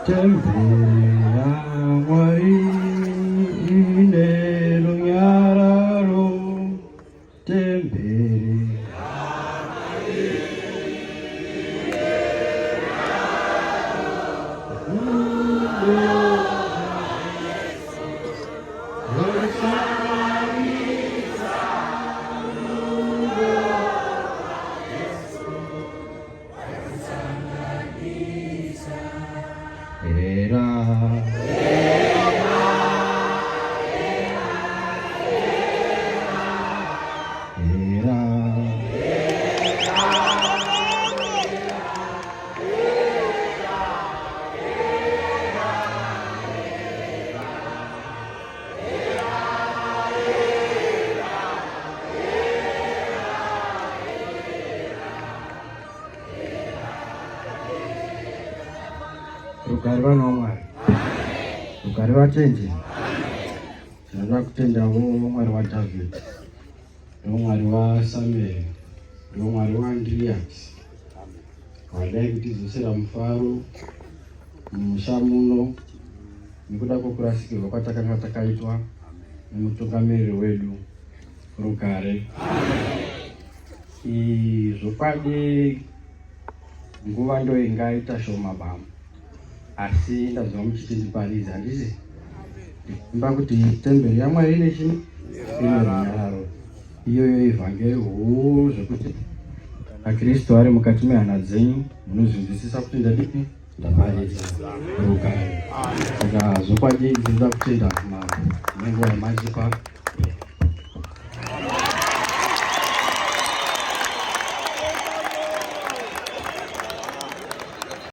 tembere ya Mwari ine runyararo, tembere rugare vana vaMwari, rugare vatendi. Tinoda kutendawo Mwari waDhavhidhi, Mwari waSamueri, Mwari waAndiriasi, wadai kutidzosera mufaro mumusha muno nekuda kwokurasikirwa kwatakanga takaitwa nemutungamiriri wedu Rugare. Zvokwadi nguva ndo ingaita shoma bama, asi ndazwa muchiti ndiparidza, handisi? Ndimba kuti temberi yaMwari ine chini? Ine runyararo. Iyoyo ivhangeri huru zvekuti kana Kristu ari mukati mehana dzenyu munozvinzwisisa kuti ndadipi? Ndaparidza Rugare. Saka zvokwadi ndinoda kutenda Mwari nenguva yamachipa.